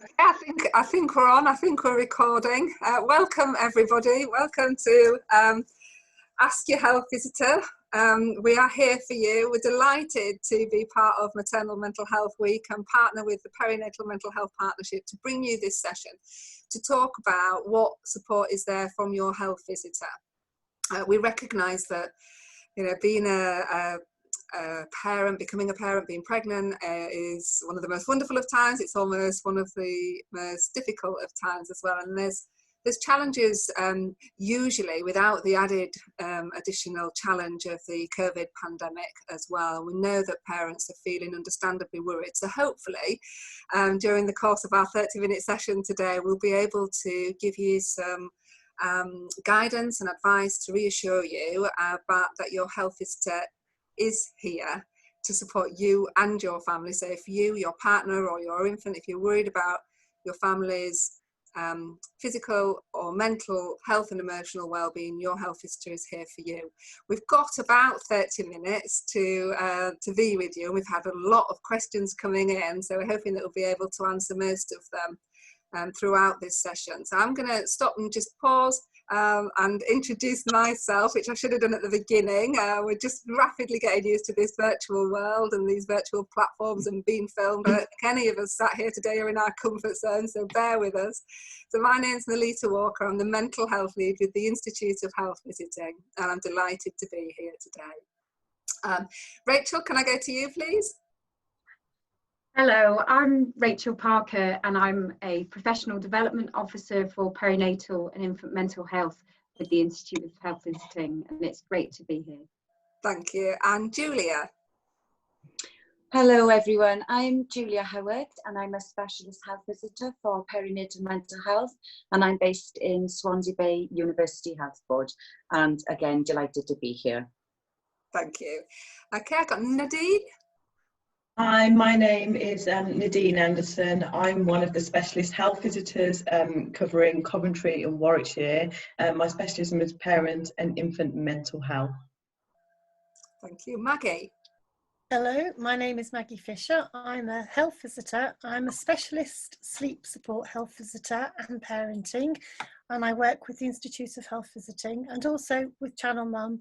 I think we're on. I think we're recording. Welcome everybody. Welcome to Ask Your Health Visitor. We are here for you. We're delighted to be part of Maternal Mental Health Week and partner with the Perinatal Mental Health Partnership to bring you this session to talk about what support is there from your health visitor. We recognise that being a parent, becoming a parent, being pregnant is one of the most wonderful of times. It's almost one of the most difficult of times as well. And there's challenges usually without the added additional challenge of the COVID pandemic as well. We know that parents are feeling understandably worried. So hopefully during the course of our 30-minute session today, we'll be able to give you some guidance and advice to reassure you about that your health visitor is here to support you and your family. So if you, your partner or your infant, if you're worried about your family's physical or mental health and emotional well-being, your health visitor is here for you. We've got about 30 minutes to be with you, and we've had a lot of questions coming in, so we're hoping that we'll be able to answer most of them throughout this session. So I'm going to stop and just pause and introduce myself, which I should have done at the beginning. We're just rapidly getting used to this virtual world and these virtual platforms and being filmed. I don't think any of us sat here today are in our comfort zone, so bear with us. So my name's Nolita Walker. I'm the mental health lead with the Institute of Health Visiting, and I'm delighted to be here today. Rachel, can I go to you, please? Hello, I'm Rachel Parker and I'm a Professional Development Officer for Perinatal and Infant Mental Health with the Institute of Health Visiting, and it's great to be here. Thank you. And Julia? Hello everyone, I'm Julia Howard and I'm a Specialist Health Visitor for Perinatal Mental Health, and I'm based in Swansea Bay University Health Board, and again delighted to be here. Thank you. Okay, I've got Nadine. Hi, my name is Nadine Anderson. I'm one of the specialist health visitors covering Coventry and Warwickshire. My specialism is parent and infant mental health. Thank you. Maggie. Hello, my name is Maggie Fisher. I'm a health visitor. I'm a specialist sleep support health visitor and parenting, and I work with the Institute of Health Visiting and also with Channel Mum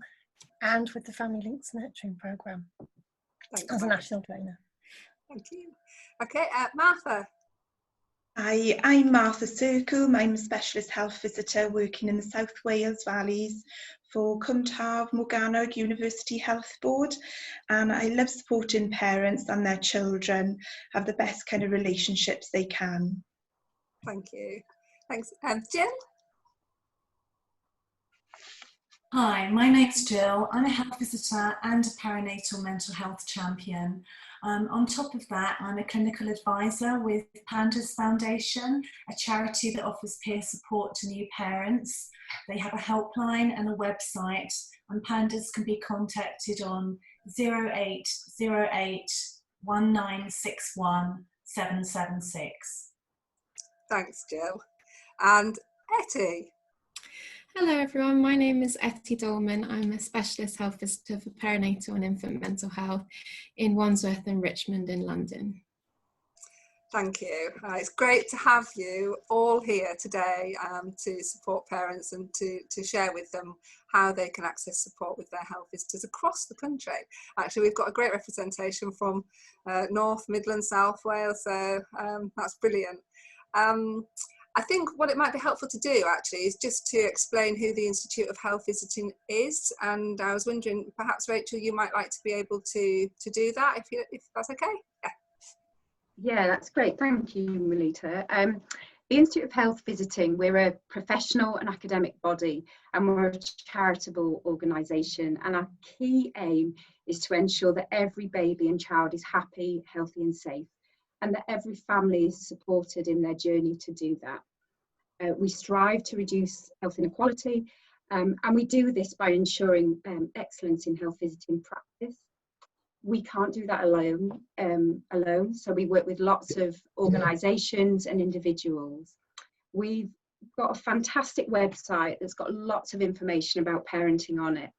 and with the Family Links Nurturing Programme as a national trainer. Thank you. Okay, Martha. Hi, I'm Martha Circombe. I'm a specialist health visitor working in the South Wales Valleys for Cwm Taf Morgannwg University Health Board, and I love supporting parents and their children have the best kind of relationships they can. Thank you. Thanks. Jill? Hi, my name's Jill. I'm a health visitor and a perinatal mental health champion. On top of that, I'm a clinical advisor with Pandas Foundation, a charity that offers peer support to new parents. They have a helpline and a website, and Pandas can be contacted on 0808 1961 776. Thanks, Jill. And Etty. Hello everyone, my name is Etty Dolman. I'm a specialist health visitor for perinatal and infant mental health in Wandsworth and Richmond in London. Thank you. It's great to have you all here today to support parents and to share with them how they can access support with their health visitors across the country. Actually, we've got a great representation from North, Midlands, South Wales, so that's brilliant. I think what it might be helpful to do actually is just to explain who the Institute of Health Visiting is, and I was wondering perhaps Rachel you might like to be able to do that if that's okay. Yeah, that's great. Thank you, Melita. The Institute of Health Visiting, we're a professional and academic body, and we're a charitable organisation, and our key aim is to ensure that every baby and child is happy, healthy and safe, and that every family is supported in their journey to do that. We strive to reduce health inequality, and we do this by ensuring excellence in health visiting practice. We can't do that alone, so we work with lots of organisations and individuals. We've got a fantastic website that's got lots of information about parenting on it.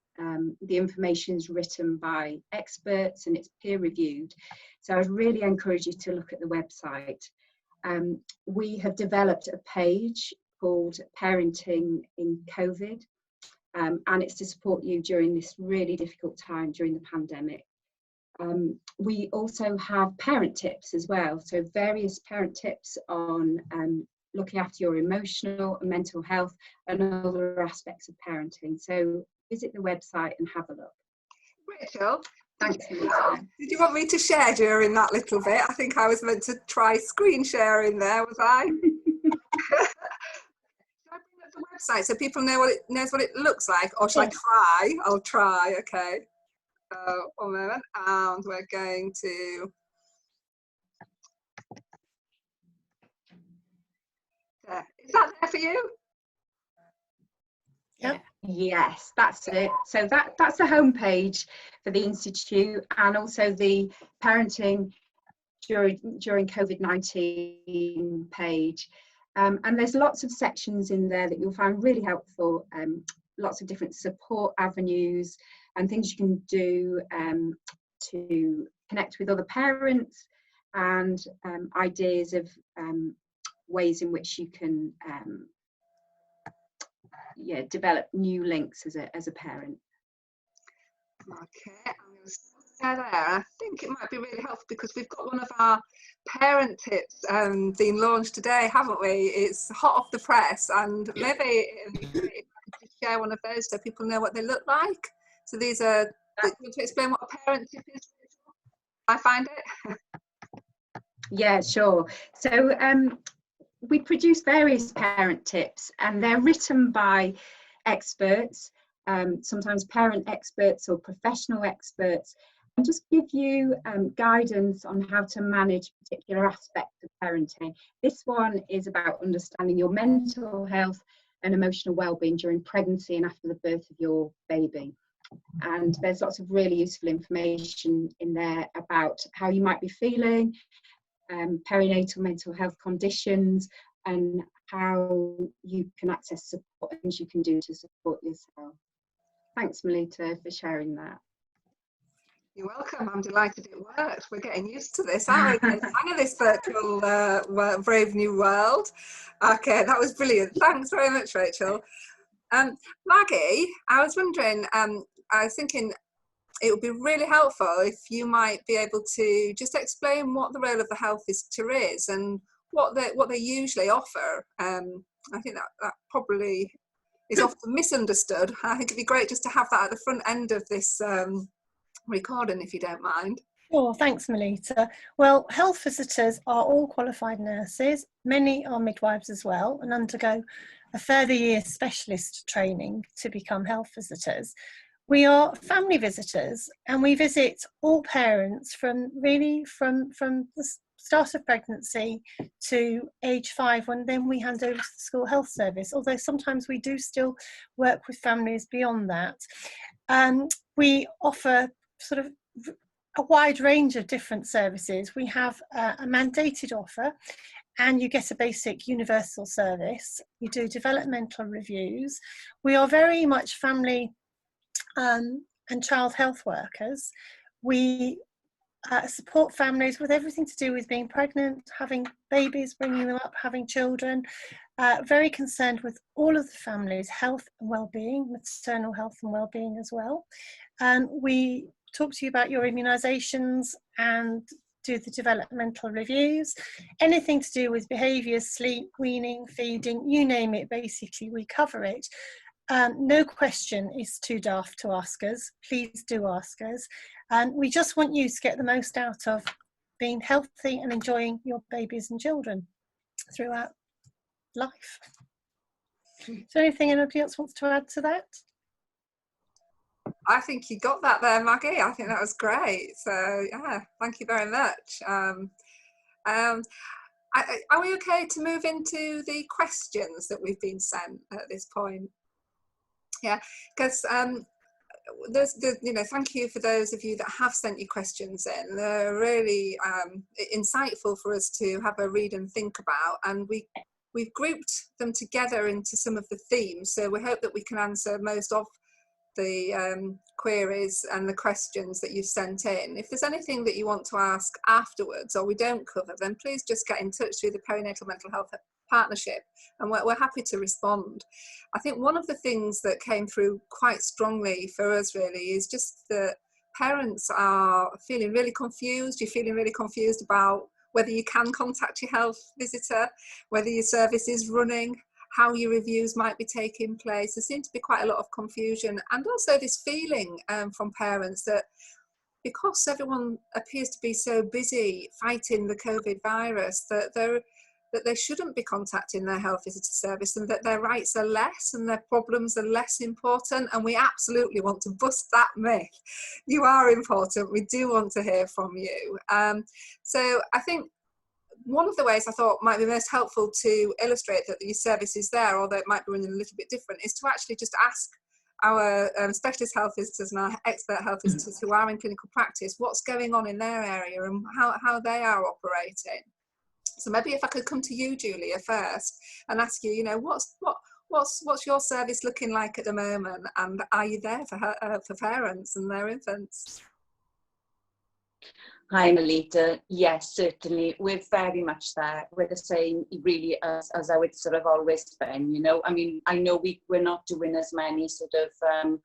The information is written by experts and it's peer reviewed. So I would really encourage you to look at the website. We have developed a page called Parenting in COVID, and it's to support you during this really difficult time during the pandemic. We also have parent tips as well, so various parent tips on looking after your emotional and mental health and other aspects of parenting. So visit the website and have a look. Rachel, Thanks, did you want me to share during that little bit? I think I was meant to try screen sharing there, was I? Should I bring up the website so people know knows what it looks like, or shall I try? I'll try. Okay. 1 moment, and we're going to. There. Is that there for you? Yep. Yes, that's it. So that's the homepage for the Institute, and also the parenting during COVID-19 page. And there's lots of sections in there that you'll find really helpful. Lots of different support avenues and things you can do to connect with other parents, and ideas of ways in which you can develop new links as a parent. Okay, I'm going to stay there. I think it might be really helpful because we've got one of our parent tips being launched today, haven't we? It's hot off the press, and maybe if I could just share one of those so people know what they look like. So these are, do you want to explain what a parent tip is? I find it. Yeah, sure. So we produce various parent tips, and they're written by experts, sometimes parent experts or professional experts, and just give you guidance on how to manage particular aspects of parenting. This one is about understanding your mental health and emotional well-being during pregnancy and after the birth of your baby. And there's lots of really useful information in there about how you might be feeling, perinatal mental health conditions, and how you can access support, things you can do to support yourself. Thanks, Melita, for sharing that. You're welcome. I'm delighted it worked. We're getting used to this, aren't we? I know this virtual brave new world. Okay, that was brilliant. Thanks very much, Rachel. Maggie, I was wondering, I was thinking it would be really helpful if you might be able to just explain what the role of the health visitor is and what they usually offer. I think that probably is often misunderstood. I think it'd be great just to have that at the front end of this recording, if you don't mind. Sure, thanks, Melita. Well, health visitors are all qualified nurses. Many are midwives as well and undergo a further year specialist training to become health visitors. We are family visitors, and we visit all parents from the start of pregnancy to age 5, when then we hand over to the school health service, although sometimes we do still work with families beyond that. We offer sort of a wide range of different services. We have a mandated offer, and you get a basic universal service. You do developmental reviews. We are very much family and child health workers. We support families with everything to do with being pregnant, having babies, bringing them up, having children. Very concerned with all of the family's health and well-being, maternal health and well-being as well. We talk to you about your immunisations and do the developmental reviews. Anything to do with behaviours, sleep, weaning, feeding, you name it, basically we cover it. No question is too daft to ask us. Please do ask us. We just want you to get the most out of being healthy and enjoying your babies and children throughout life. Is there anything anybody else wants to add to that? I think you got that there, Maggie. I think that was great. So yeah, thank you very much. Are we okay to move into the questions that we've been sent at this point? Yeah, because thank you for those of you that have sent your questions in. They're really insightful for us to have a read and think about, and we've grouped them together into some of the themes. So we hope that we can answer most of the queries and the questions that you've sent in. If there's anything that you want to ask afterwards or we don't cover, then please just get in touch through the Perinatal Mental Health Partnership, and we're happy to respond. I think one of the things that came through quite strongly for us really is just that parents are feeling really confused. You're feeling really confused about whether you can contact your health visitor, whether your service is running, how your reviews might be taking place. There seems to be quite a lot of confusion, and also this feeling from parents that because everyone appears to be so busy fighting the COVID virus, that they shouldn't be contacting their health visitor service, and that their rights are less and their problems are less important. And we absolutely want to bust that myth. You are important. We do want to hear from you. So I think one of the ways I thought might be most helpful to illustrate that your service is there, although it might be running a little bit different, is to actually just ask our specialist health visitors and our expert health visitors who are in clinical practice what's going on in their area and how they are operating. So maybe if I could come to you, Julia, first, and ask you, what's your service looking like at the moment, and are you there for parents and their infants? Hi, Melita. Yes, certainly. We're very much there. We're the same, really, as I would sort of always been, you know. I mean, I know we're not doing as many sort of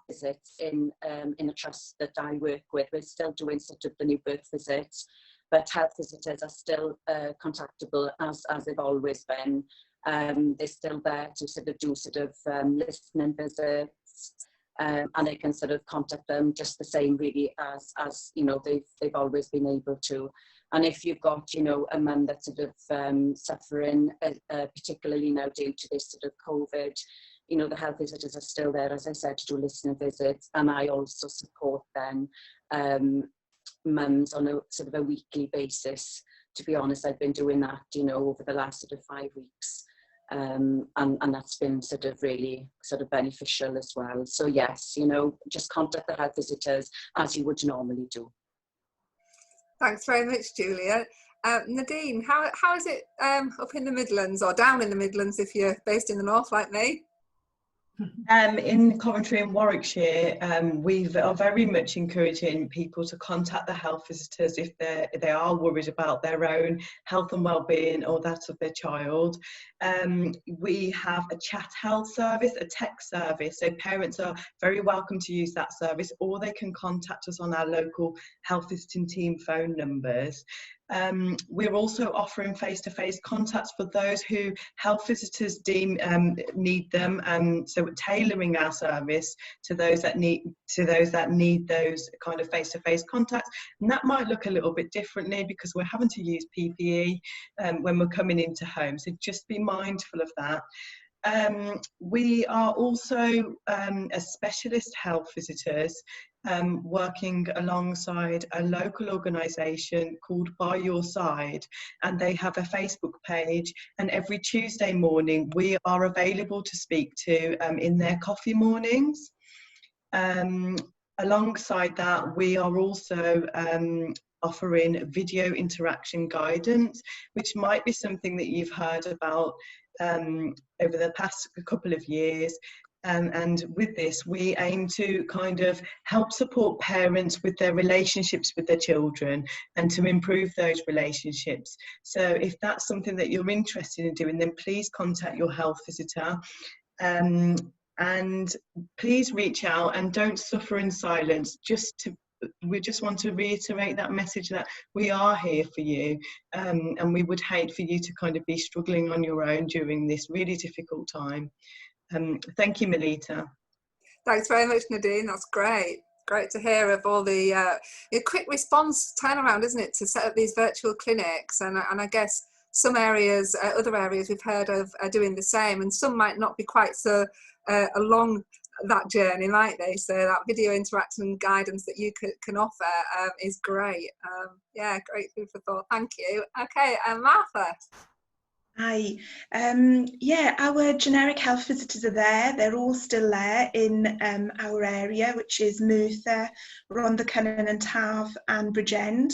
visits in a trust that I work with. We're still doing sort of the new birth visits, but health visitors are still contactable as they've always been. They're still there to sort of do sort of listening visits, and they can sort of contact them just the same really as you know they've always been able to. And if you've got, you know, a mum that's sort of suffering, particularly now due to this sort of COVID, you know, the health visitors are still there, as I said, to do listening visits, and I also support them. Mums on a sort of a weekly basis. To be honest, I've been doing that, you know, over the last sort of 5 weeks, and that's been sort of really sort of beneficial as well. So yes, you know, just contact the health visitors as you would normally do. Thanks very much, Julia. Nadine, how is it up in the Midlands, or down in the Midlands if you're based in the north like me? In Coventry and Warwickshire, we are very much encouraging people to contact the health visitors if they are worried about their own health and well-being or that of their child. We have a chat health service, a text service, so parents are very welcome to use that service, or they can contact us on our local health visiting team phone numbers. We're also offering face-to-face contacts for those who health visitors deem need them. So we're tailoring our service to those that need those kind of face-to-face contacts, and that might look a little bit differently because we're having to use PPE when we're coming into home. So just be mindful of that. We are also as specialist health visitors working alongside a local organisation called By Your Side, and they have a Facebook page, and every Tuesday morning we are available to speak to in their coffee mornings. Alongside that, we are also offering video interaction guidance, which might be something that you've heard about over the past couple of years. And with this, we aim to kind of help support parents with their relationships with their children and to improve those relationships. So if that's something that you're interested in doing, then please contact your health visitor. And please reach out and don't suffer in silence. We just want to reiterate that message that we are here for you, and we would hate for you to kind of be struggling on your own during this really difficult time. Thank you, Melita. Thanks very much, Nadine. That's great. Great to hear of all the quick response turnaround, isn't it, to set up these virtual clinics. And I guess some areas, other areas we've heard of are doing the same, and some might not be quite so along that journey, might they? So that video interaction guidance that you can offer is great. Yeah, great food for thought. Thank you. Okay, Martha. Hi. Yeah, our generic health visitors are there. They're all still there in our area, which is Merthyr, Rhondda Cynon and Taf and Bridgend.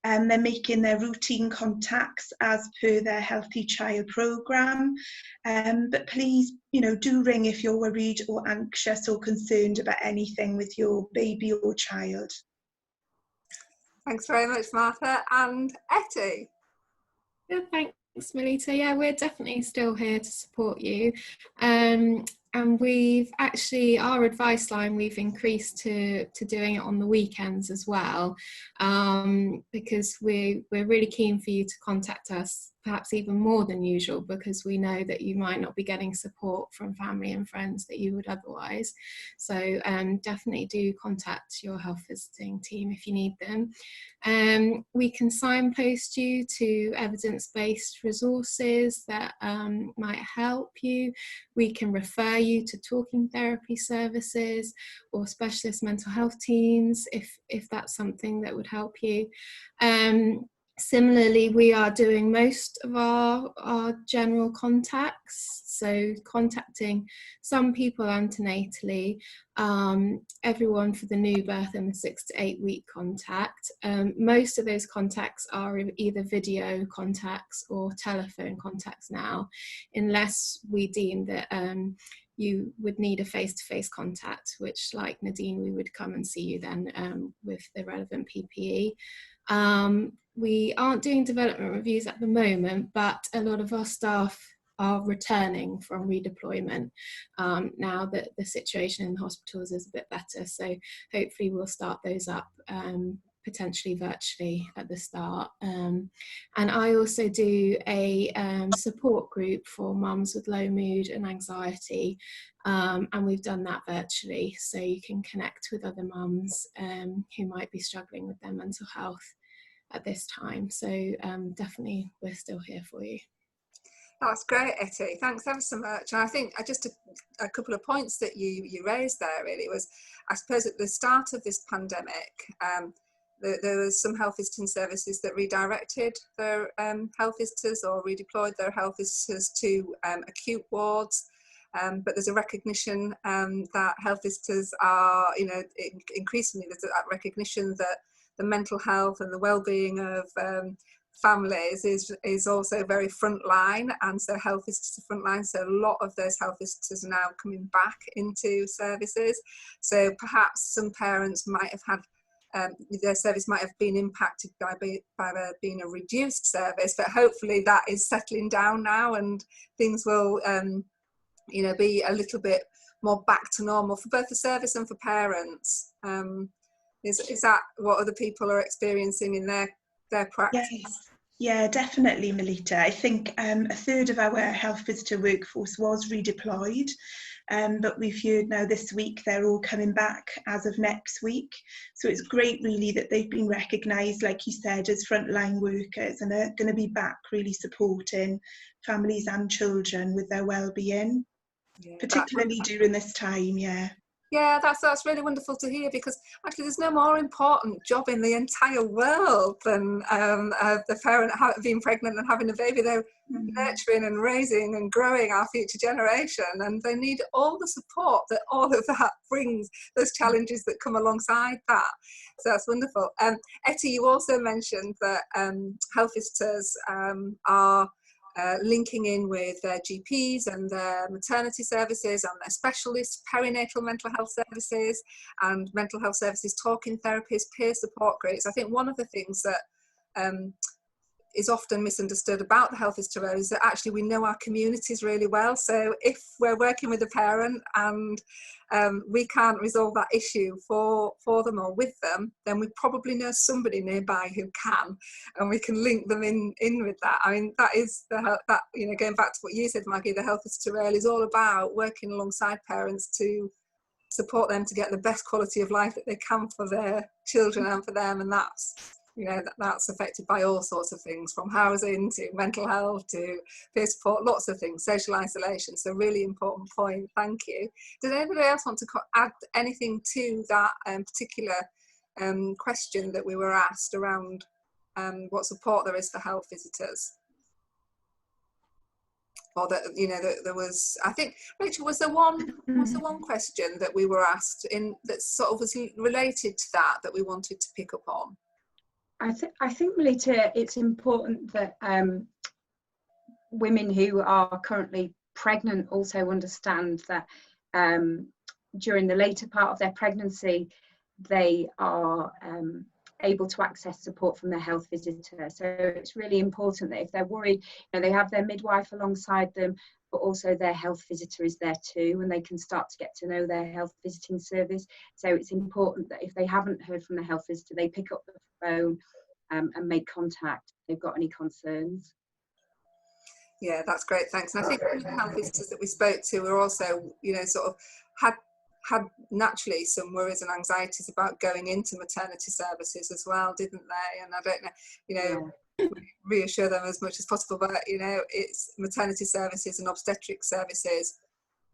They're making their routine contacts as per their Healthy Child programme. But please, do ring if you're worried or anxious or concerned about anything with your baby or child. Thanks very much, Martha. And Etty? Good, thanks, Melita. Yeah, we're definitely still here to support you. And we've actually, our advice line, we've increased to doing it on the weekends as well, because we're really keen for you to contact us, perhaps even more than usual, because we know that you might not be getting support from family and friends that you would otherwise. So definitely do contact your health visiting team if you need them. We can signpost you to evidence-based resources that might help you. We can refer you to talking therapy services or specialist mental health teams if that's something that would help you. Similarly, we are doing most of our general contacts, so contacting some people antenatally, everyone for the new birth and the 6 to 8 week contact. Most of those contacts are either video contacts or telephone contacts now, unless we deem that you would need a face-to-face contact, which, like Nadine, we would come and see you then with the relevant PPE. We aren't doing development reviews at the moment, but a lot of our staff are returning from redeployment now that the situation in the hospitals is a bit better. So hopefully we'll start those up potentially virtually at the start. And I also do a support group for mums with low mood and anxiety, and we've done that virtually, so you can connect with other mums who might be struggling with their mental health at this time. So definitely we're still here for you. That's great, Etty. Thanks ever so much. And I think just a couple of points that you raised there really was, I suppose at the start of this pandemic, there was some health visiting services that redirected their health visitors or redeployed their health visitors to acute wards. But there's a recognition that health visitors are, increasingly there's that recognition that the mental health and the well-being of families is also very frontline, and so health visitors are frontline. So a lot of those health visitors are now coming back into services. So perhaps some parents might have had their service might have been impacted by there being a reduced service, but hopefully that is settling down now, and things will be a little bit more back to normal for both the service and for parents. Is that what other people are experiencing in their practice? Yes. Yeah, definitely, Melita. I think a third of our health visitor workforce was redeployed, but we've heard now this week they're all coming back as of next week. So it's great really that they've been recognised, like you said, as frontline workers, and are going to be back really supporting families and children with their well-being, particularly during this time. Yeah, that's really wonderful to hear, because actually there's no more important job in the entire world than the parent being pregnant and having a baby. They're nurturing and raising and growing our future generation, and they need all the support that all of that brings, those challenges that come alongside that. So that's wonderful. Etty, you also mentioned that health visitors are linking in with their GPs and their maternity services and their specialists, perinatal mental health services and mental health services, talking therapies, peer support groups. I think one of the things that is often misunderstood about the health visitor role is that actually we know our communities really well. So if we're working with a parent and we can't resolve that issue for them or with them, then we probably know somebody nearby who can, and we can link them in with that. I mean, that is going back to what you said, Maggie, the health visitor role is all about working alongside parents to support them to get the best quality of life that they can for their children and for them, and that's affected by all sorts of things, from housing to mental health to peer support, lots of things, social isolation. So really important point, thank you. Does anybody else want to add anything to that particular question that we were asked around what support there is for health visitors? Or that there was, I think, Rachel, was there one question that we were asked that sort of was related to that we wanted to pick up on? I think, Melita, it's important that women who are currently pregnant also understand that during the later part of their pregnancy, they are able to access support from their health visitor. So it's really important that if they're worried, they have their midwife alongside them, but also their health visitor is there too, and they can start to get to know their health visiting service. So it's important that if they haven't heard from the health visitor, they pick up the phone and make contact if they've got any concerns. Yeah, that's great, thanks. And I think the health visitors that we spoke to were also, sort of had naturally some worries and anxieties about going into maternity services as well, didn't they? And I don't know, reassure them as much as possible, but it's maternity services and obstetric services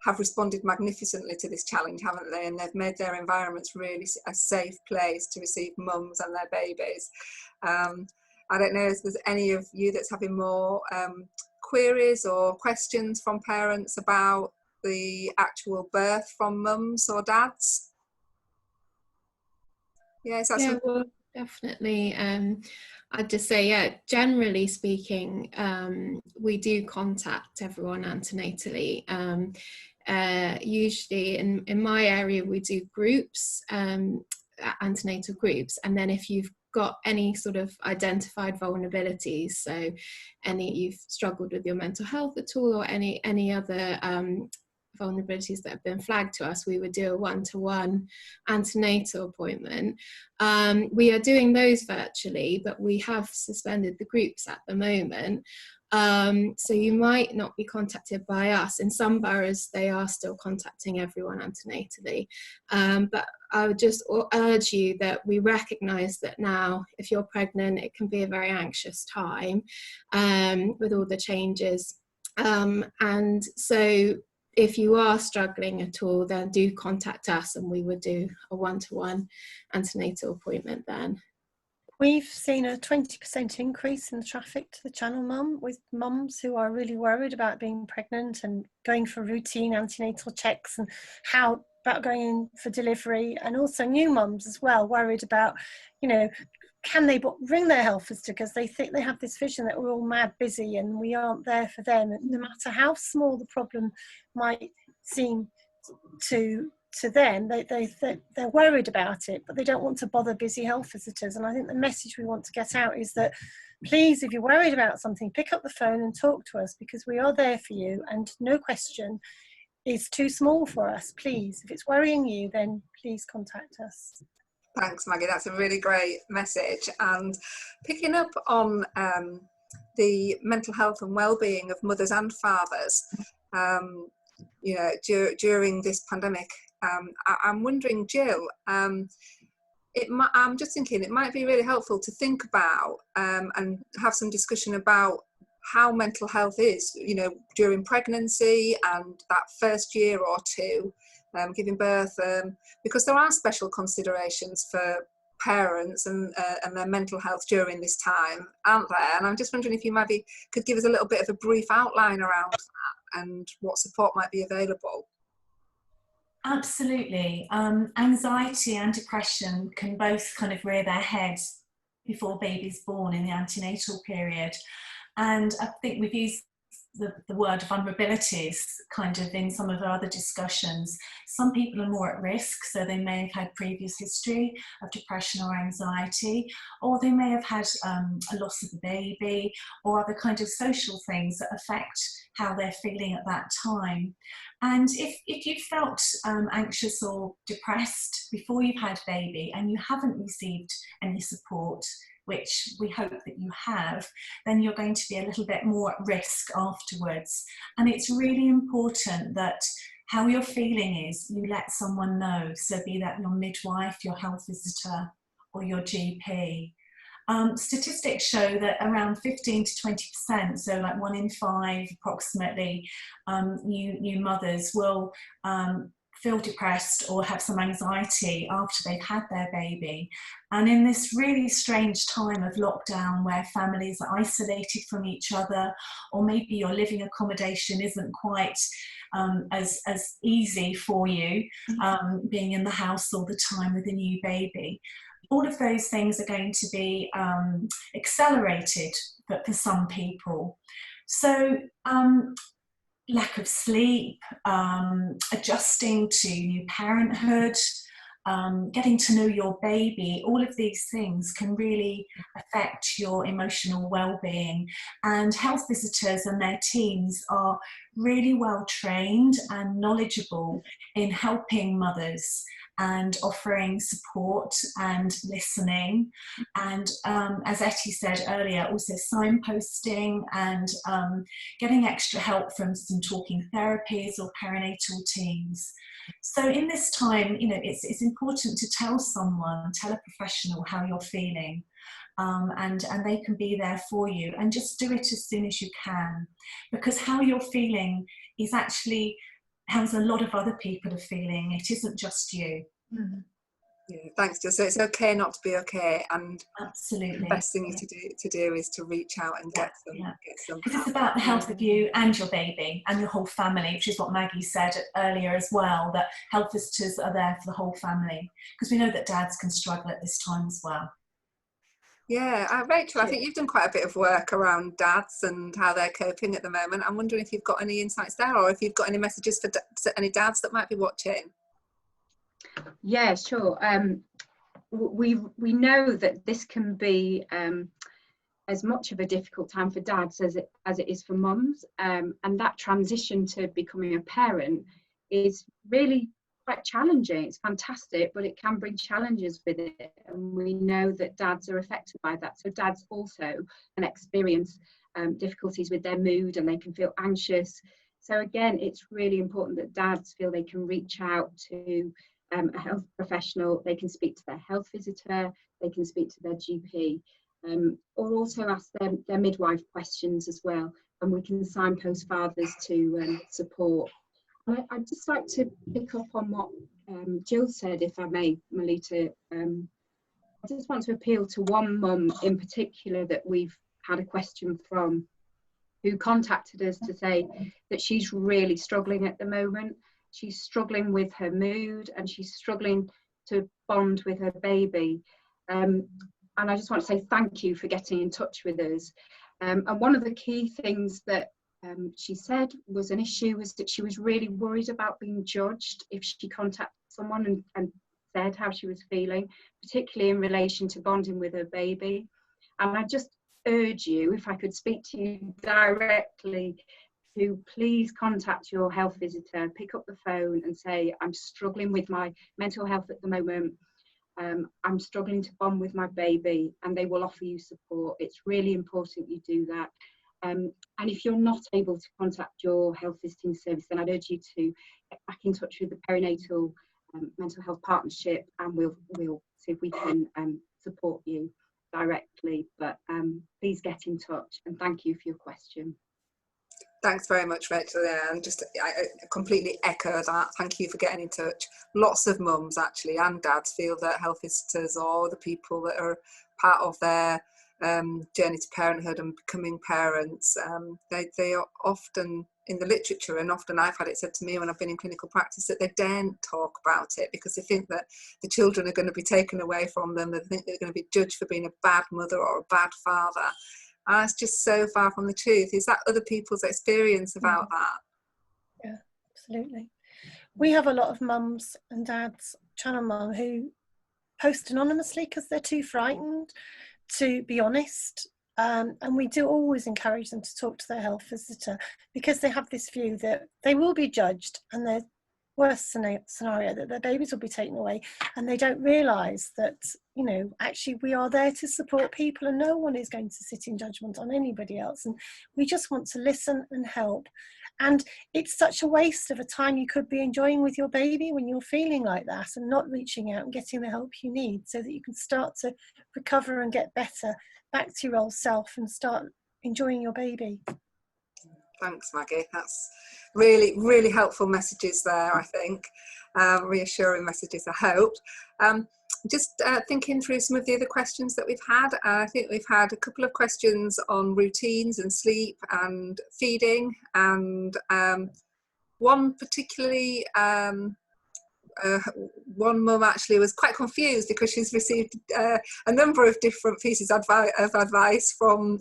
have responded magnificently to this challenge, haven't they? And they've made their environments really a safe place to receive mums and their babies. I don't know if there's any of you that's having more queries or questions from parents about the actual birth from mums or dads. Well, definitely. I'd just say, generally speaking, we do contact everyone antenatally. Usually in my area we do groups, antenatal groups, and then if you've got any sort of identified vulnerabilities, so you've struggled with your mental health at all, or any other vulnerabilities that have been flagged to us, we would do a one-to-one antenatal appointment. We are doing those virtually, but we have suspended the groups at the moment. So you might not be contacted by us. In some boroughs, they are still contacting everyone antenatally. But I would just urge you that we recognise that now, if you're pregnant, it can be a very anxious time with all the changes. And so if you are struggling at all, then do contact us and we would do a one-to-one antenatal appointment then. We've seen a 20% increase in the traffic to the Channel Mum, with mums who are really worried about being pregnant and going for routine antenatal checks, and how about going in for delivery, and also new mums as well, worried about, can they ring their health visitor because they think they have this vision that we're all mad busy and we aren't there for them, no matter how small the problem might seem to them. They're worried about it, but they don't want to bother busy health visitors. And I think the message we want to get out is that, please, if you're worried about something, pick up the phone and talk to us, because we are there for you, and no question is too small for us. Please, if it's worrying you, then please contact us. Thanks, Maggie. That's a really great message. And picking up on the mental health and well-being of mothers and fathers, during this pandemic, I'm wondering, Jill, I'm just thinking it might be really helpful to think about and have some discussion about how mental health is, during pregnancy and that first year or two, giving birth, because there are special considerations for parents and their mental health during this time, aren't there? And I'm just wondering if you maybe could give us a little bit of a brief outline around that and what support might be available. Absolutely. Anxiety and depression can both kind of rear their heads before baby's born in the antenatal period. And I think we've used the word vulnerabilities kind of in some of our other discussions. Some people are more at risk, so they may have had previous history of depression or anxiety, or they may have had a loss of a baby, or other kind of social things that affect how they're feeling at that time. And if you felt anxious or depressed before you've had baby and you haven't received any support, which we hope that you have, then you're going to be a little bit more at risk afterwards. And it's really important that how you're feeling is you let someone know, so be that your midwife, your health visitor, or your GP. Statistics show that around 15 to 20%, so like 1 in 5 approximately, new mothers will feel depressed or have some anxiety after they've had their baby. And in this really strange time of lockdown, where families are isolated from each other, or maybe your living accommodation isn't quite as easy for you, being in the house all the time with a new baby, all of those things are going to be accelerated for some people. So lack of sleep, adjusting to new parenthood, getting to know your baby, all of these things can really affect your emotional well-being. And health visitors and their teams are really well trained and knowledgeable in helping mothers and offering support and listening, and as Etty said earlier, also signposting and getting extra help from some talking therapies or perinatal teams. So in this time, you know, it's important to tell someone, tell a professional how you're feeling, and they can be there for you, and just do it as soon as you can, because how you're feeling is actually how a lot of other people are feeling. It isn't just you. Mm-hmm. Yeah, thanks, Jill. So it's okay not to be okay, and absolutely the best thing to do is to reach out and get some. Because it's about the health of you and your baby and your whole family, which is what Maggie said earlier as well, that health visitors are there for the whole family, because we know that dads can struggle at this time as well. Yeah, Rachel, I think you've done quite a bit of work around dads and how they're coping at the moment. I'm wondering if you've got any insights there, or if you've got any messages for any dads that might be watching. Yeah, sure. We know that this can be as much of a difficult time for dads as it is for mums, and that transition to becoming a parent is really quite challenging. It's fantastic, but it can bring challenges with it, and we know that dads are affected by that. So dads also can experience difficulties with their mood, and they can feel anxious. So again, it's really important that dads feel they can reach out to a health professional, they can speak to their health visitor, they can speak to their GP, or also ask their midwife questions as well, and we can signpost fathers to support. I'd just like to pick up on what Jill said, if I may, Melita. I just want to appeal to one mum in particular that we've had a question from, who contacted us to say that she's really struggling at the moment. She's struggling with her mood, and she's struggling to bond with her baby. And I just want to say thank you for getting in touch with us. And one of the key things that she said was an issue was that she was really worried about being judged if she contacted someone and said how she was feeling, particularly in relation to bonding with her baby. And I just urge you, if I could speak to you directly, to please contact your health visitor, pick up the phone and say, I'm struggling with my mental health at the moment. I'm struggling to bond with my baby, and they will offer you support. It's really important you do that. And if you're not able to contact your health visiting service, then I'd urge you to get back in touch with the Perinatal Mental Health Partnership, and we'll see if we can support you directly. But please get in touch, and thank you for your question. Thanks very much, Rachel. Yeah, and I completely echo that. Thank you for getting in touch. Lots of mums actually and dads feel that health visitors or the people that are part of their journey to parenthood and becoming parents, they are often in the literature, and often I've had it said to me when I've been in clinical practice, that they daren't talk about it because they think that the children are going to be taken away from them. They think they're going to be judged for being a bad mother or a bad father. And it's just so far from the truth. Is that other people's experience about that? Yeah, absolutely. We have a lot of mums and dads, channel mum, who post anonymously because they're too frightened to be honest. And we do always encourage them to talk to their health visitor, because they have this view that they will be judged, and their worst scenario that their babies will be taken away, and they don't realise that, you know, actually we are there to support people, and no one is going to sit in judgment on anybody else, and we just want to listen and help. And it's such a waste of a time you could be enjoying with your baby when you're feeling like that, and not reaching out and getting the help you need so that you can start to recover and get better back to your old self and start enjoying your baby. Thanks, Maggie. That's really, really helpful messages there, I think. Reassuring messages, I hope. Just thinking through some of the other questions that we've had. I think we've had a couple of questions on routines and sleep and feeding, and one particularly one mum actually was quite confused because she's received a number of different pieces of advice from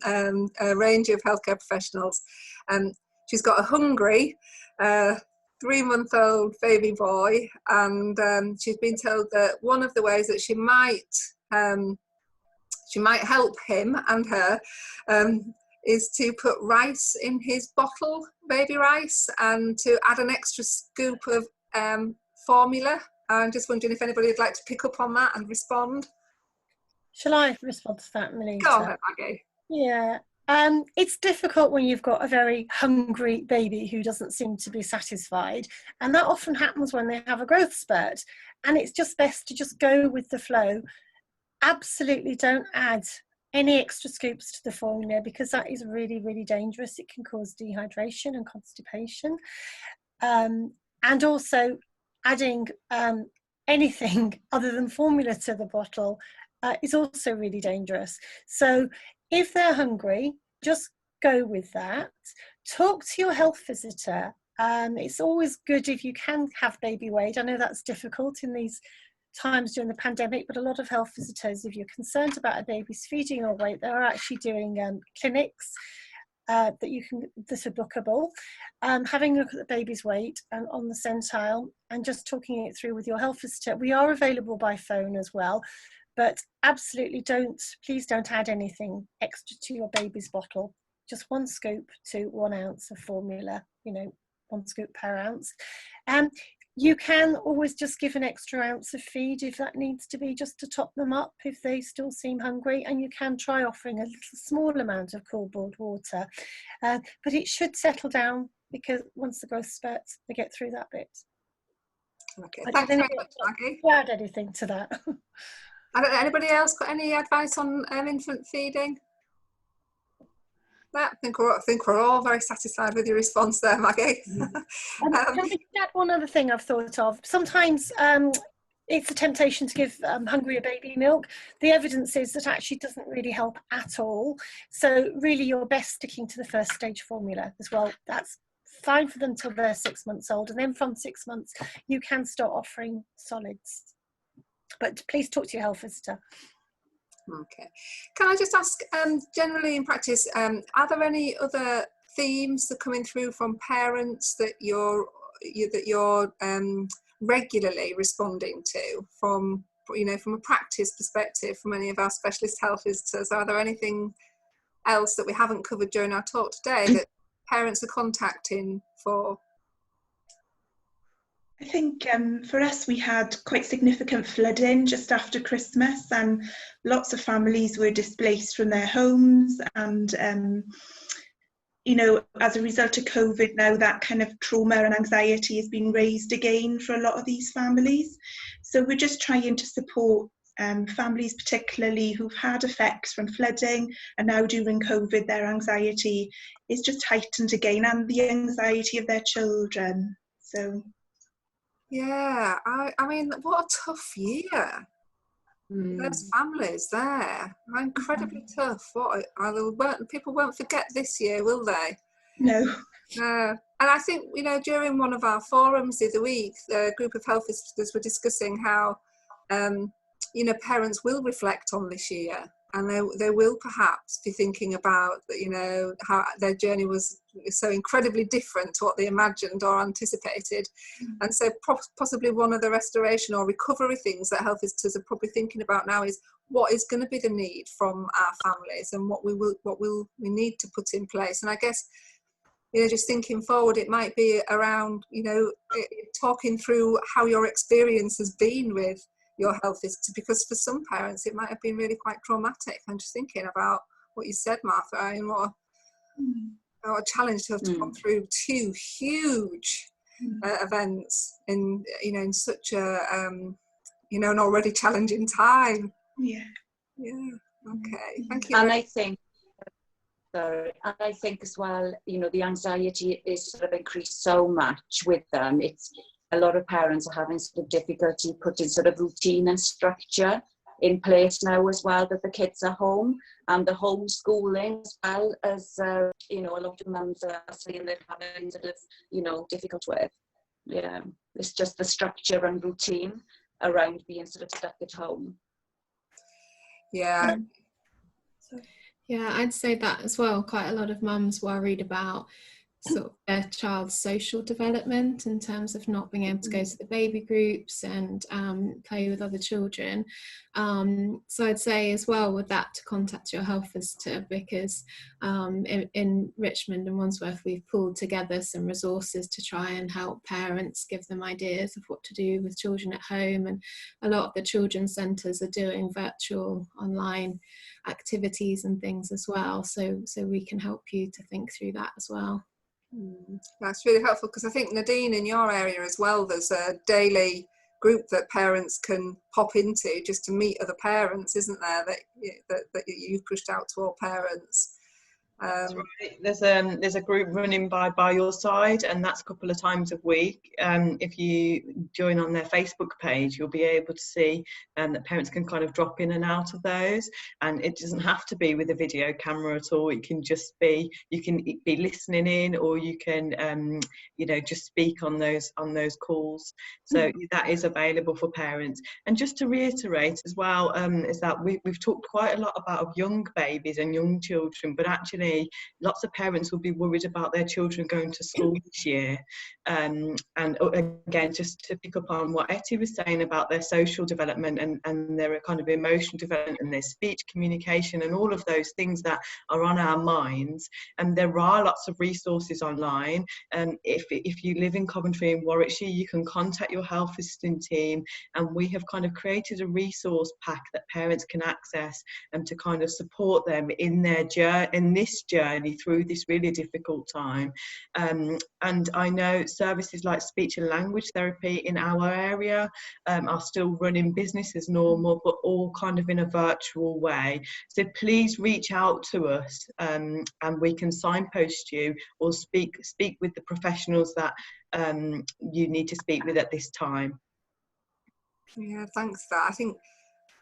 a range of healthcare professionals. She's got a hungry 3-month-old baby boy, and she's been told that one of the ways that she might help him and her is to put rice in his bottle, baby rice, and to add an extra scoop of formula. I'm just wondering if anybody would like to pick up on that and respond. Shall I respond to that, Melita? Go on, Maggie. Yeah. It's difficult when you've got a very hungry baby who doesn't seem to be satisfied, and that often happens when they have a growth spurt, and it's just best to just go with the flow. Absolutely don't add any extra scoops to the formula, because that is really, really dangerous. It can cause dehydration and constipation. And also adding anything other than formula to the bottle is also really dangerous. So if they're hungry, just go with that. Talk to your health visitor. It's always good if you can have baby weighed. I know that's difficult in these times during the pandemic, but a lot of health visitors, if you're concerned about a baby's feeding or weight, they're actually doing clinics that are bookable, having a look at the baby's weight and on the centile, and just talking it through with your health visitor. We are available by phone as well, but absolutely please don't add anything extra to your baby's bottle. Just 1 scoop to 1 ounce of formula, 1 scoop per ounce. You can always just give an extra ounce of feed if that needs to be, just to top them up if they still seem hungry, and you can try offering a little small amount of cool boiled water. But it should settle down, because once the growth spurts, they get through that bit. Okay, thanks very much, Maggie. Add anything to that? Anybody else got any advice on infant feeding? I think we're all very satisfied with your response there, Maggie. Can I add one other thing I've thought of? Sometimes it's a temptation to give hungry a baby milk. The evidence is that actually doesn't really help at all. So really you're best sticking to the first stage formula as well. That's fine for them till they're 6 months old, and then from 6 months you can start offering solids. But please talk to your health visitor. Okay. Can I just ask, generally in practice, are there any other themes that are coming through from parents that you're regularly responding to from a practice perspective from any of our specialist health visitors? Are there anything else that we haven't covered during our talk today that parents are contacting for? I think for us, we had quite significant flooding just after Christmas, and lots of families were displaced from their homes. And, as a result of COVID now, that kind of trauma and anxiety has been raised again for a lot of these families. So we're just trying to support families, particularly who've had effects from flooding, and now during COVID, their anxiety is just heightened again, and the anxiety of their children. So. Yeah, I mean, what a tough year. Those families there are incredibly tough. People won't forget this year, will they? No. And I think, during one of our forums the other week, a group of health visitors were discussing how, parents will reflect on this year, and they will perhaps be thinking about, how their journey was so incredibly different to what they imagined or anticipated. And so possibly one of the restoration or recovery things that health visitors are probably thinking about now is what is going to be the need from our families, and what we need to put in place. And I guess, just thinking forward, it might be around, talking through how your experience has been with your health visitor, because for some parents it might have been really quite traumatic. I'm just thinking about what you said, Martha, and what a challenge to have to come through 2 huge events in such a an already challenging time. Okay, thank you. And I think as well, the anxiety is sort of increased so much with them. It's a lot of parents are having sort of difficulty putting sort of routine and structure in place now as well, that the kids are home, and the homeschooling as well as, a lot of mums are saying they're having sort of, difficult with. Yeah, it's just the structure and routine around being sort of stuck at home. Yeah. Yeah, I'd say that as well. Quite a lot of mums worried about sort of their child's social development in terms of not being able to go to the baby groups and play with other children. So I'd say as well with that to contact your health visitor, because in Richmond and Wandsworth we've pulled together some resources to try and help parents, give them ideas of what to do with children at home, and a lot of the children's centres are doing virtual online activities and things as well, so we can help you to think through that as well. That's really helpful, because I think, Nadine, in your area as well, there's a daily group that parents can pop into just to meet other parents, isn't there, that you've pushed out to all parents. That's right. There's a group running by your side, and that's a couple of times a week. If you join on their Facebook page, you'll be able to see that parents can kind of drop in and out of those, and it doesn't have to be with a video camera at all. It can just be, you can be listening in, or you can just speak on those calls. So that is available for parents. And just to reiterate as well, is that we've talked quite a lot about young babies and young children, but actually lots of parents will be worried about their children going to school this year. And again, just to pick up on what Etty was saying about their social development and their kind of emotional development and their speech communication and all of those things that are on our minds. And there are lots of resources online. If you live in Coventry and Warwickshire, you can contact your health visiting team, and we have kind of created a resource pack that parents can access and to kind of support them in their this journey through this really difficult time. And I know services like speech and language therapy in our area are still running business as normal, but all kind of in a virtual way. So please reach out to us, and we can signpost you or speak with the professionals that you need to speak with at this time. Yeah, thanks for that. I think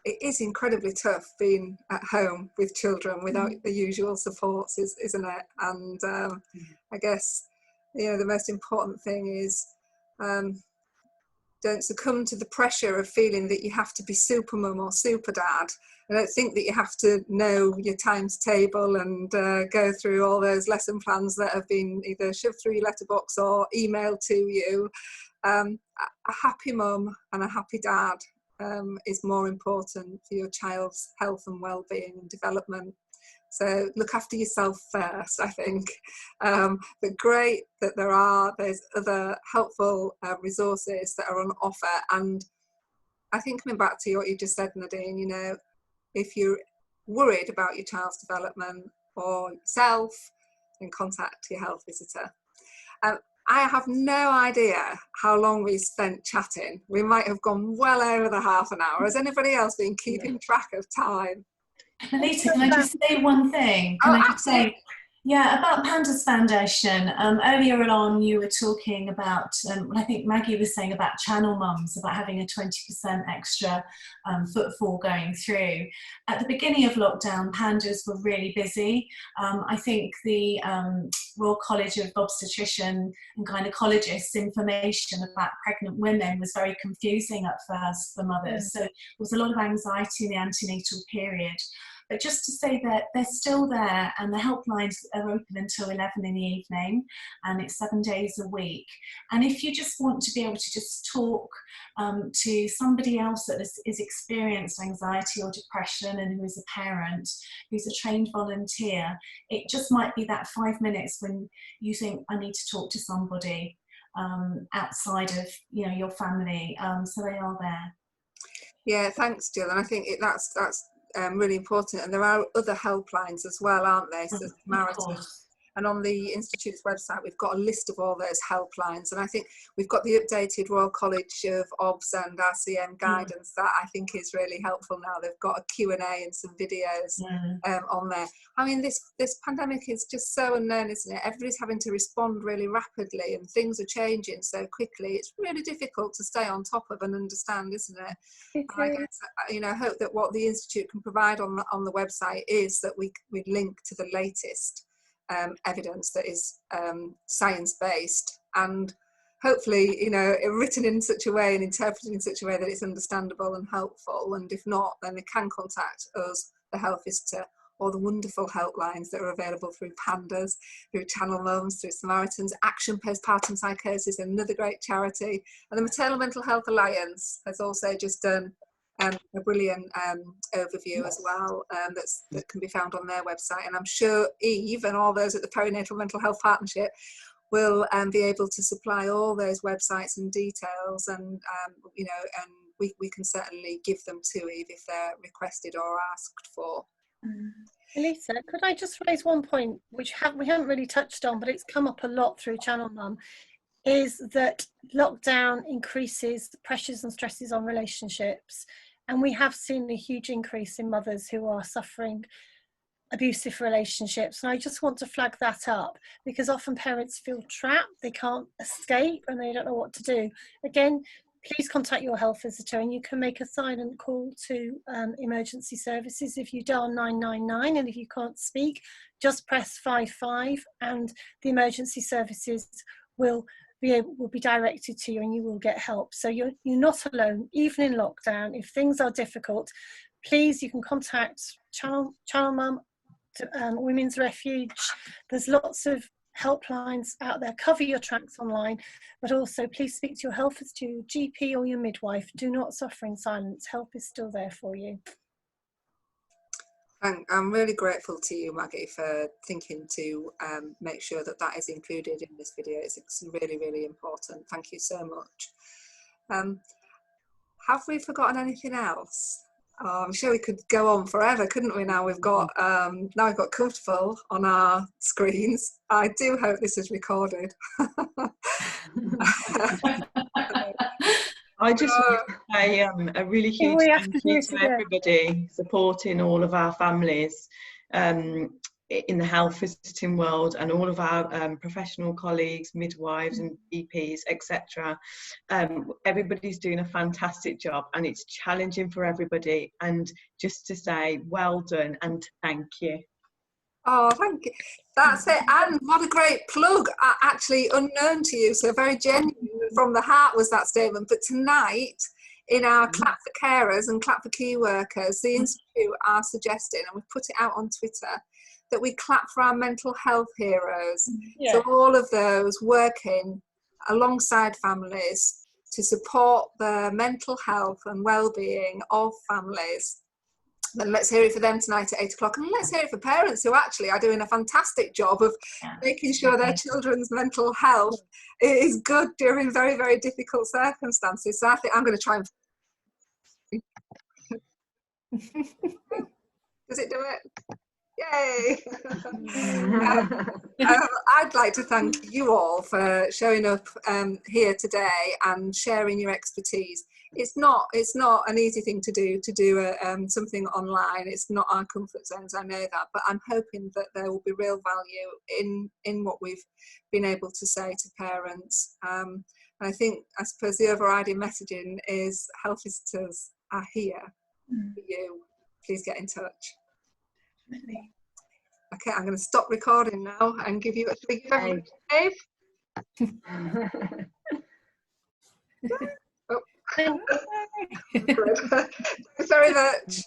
it is incredibly tough being at home with children without the usual supports, isn't it? And I guess, the most important thing is don't succumb to the pressure of feeling that you have to be super mum or super dad. I don't think that you have to know your times table and go through all those lesson plans that have been either shoved through your letterbox or emailed to you. A happy mum and a happy dad is more important for your child's health and well-being and development. So look after yourself first, I think. But great that there's other helpful resources that are on offer. And I think, coming back to what you just said, Nadine, if you're worried about your child's development or yourself, then contact your health visitor. I have no idea how long we spent chatting. We might have gone well over the half an hour. Has anybody else been keeping track of time? Melita, can I just say one thing? Can I just say, about Pandas Foundation. Earlier on, you were talking about, I think Maggie was saying about channel mums, about having a 20% extra footfall going through. At the beginning of lockdown, Pandas were really busy. I think the Royal College of Obstetrician and Gynecologists information about pregnant women was very confusing at first for mothers. So there was a lot of anxiety in the antenatal period. But just to say that they're still there, and the helplines are open until 11 in the evening, and it's 7 days a week. And if you just want to be able to just talk to somebody else that is experienced anxiety or depression and who is a parent, who's a trained volunteer, it just might be that 5 minutes when you think, I need to talk to somebody outside of your family. So they are there. Yeah, thanks, Jill. And I think that's really important. And there are other helplines as well, aren't there? So Samaritan. And on the Institute's website, we've got a list of all those helplines. And I think we've got the updated Royal College of Obs and RCM guidance that I think is really helpful now. They've got a Q&A and some videos on there. I mean, this pandemic is just so unknown, isn't it? Everybody's having to respond really rapidly, and things are changing so quickly. It's really difficult to stay on top of and understand, isn't it? And I guess, I hope that what the Institute can provide on the website is that we link to the latest evidence that is science-based, and hopefully, you know, written in such a way and interpreted in such a way that it's understandable and helpful. And if not, then they can contact us, the Health Visitor, or the wonderful helplines that are available through Pandas, through Channel Mums, through Samaritans. Action Postpartum Psychosis, another great charity. And the Maternal Mental Health Alliance has also just done a brilliant overview as well, that can be found on their website. And I'm sure Eve and all those at the Perinatal Mental Health Partnership will be able to supply all those websites and details, and you know, and we can certainly give them to Eve if they're requested or asked for. Elisa, could I just raise one point which we haven't really touched on, but it's come up a lot through Channel Mum, is that lockdown increases the pressures and stresses on relationships, and we have seen a huge increase in mothers who are suffering abusive relationships. And I just want to flag that up, because often parents feel trapped, they can't escape, and they don't know what to do. Again, please contact your health visitor, and you can make a silent call to emergency services if you dial 999, and if you can't speak, just press 55 and the emergency services will be directed to you and you will get help. So you're not alone, even in lockdown. If things are difficult, please, you can contact Channel Mum, Women's Refuge. There's lots of helplines out there. Cover your tracks online, but also please speak to your health visitor, your GP or your midwife. Do not suffer in silence. Help is still there for you. I'm really grateful to you, Maggie, for thinking to make sure that that is included in this video. It's really, really important. Thank you so much. Have we forgotten anything else? Oh, I'm sure we could go on forever, couldn't we? Now we've got comfortable on our screens. I do hope this is recorded. I just want to say a really huge thank you to everybody supporting all of our families in the health visiting world, and all of our professional colleagues, midwives and GPs, etc. Everybody's doing a fantastic job, and it's challenging for everybody. And just to say well done and thank you. Oh, thank you. That's it. And what a great plug, actually unknown to you, so very genuine from the heart was that statement. But tonight, in our Clap for Carers and Clap for Key Workers, the Institute are suggesting, and we've put it out on Twitter, that we clap for our mental health heroes. Yeah. So all of those working alongside families to support the mental health and well-being of families. And let's hear it for them tonight at 8 o'clock. And let's hear it for parents who actually are doing a fantastic job of making sure their children's mental health is good during very, very difficult circumstances. So I think I'm going to try and... Does it do it? Yay! I'd like to thank you all for showing up here today and sharing your expertise. It's not an easy thing to do something online. It's not our comfort zones, I know that, but I'm hoping that there will be real value in what we've been able to say to parents. And I suppose the overriding messaging is health visitors are here for you. Please get in touch. Okay, I'm going to stop recording now and give you a big wave. Oh. Thanks very much.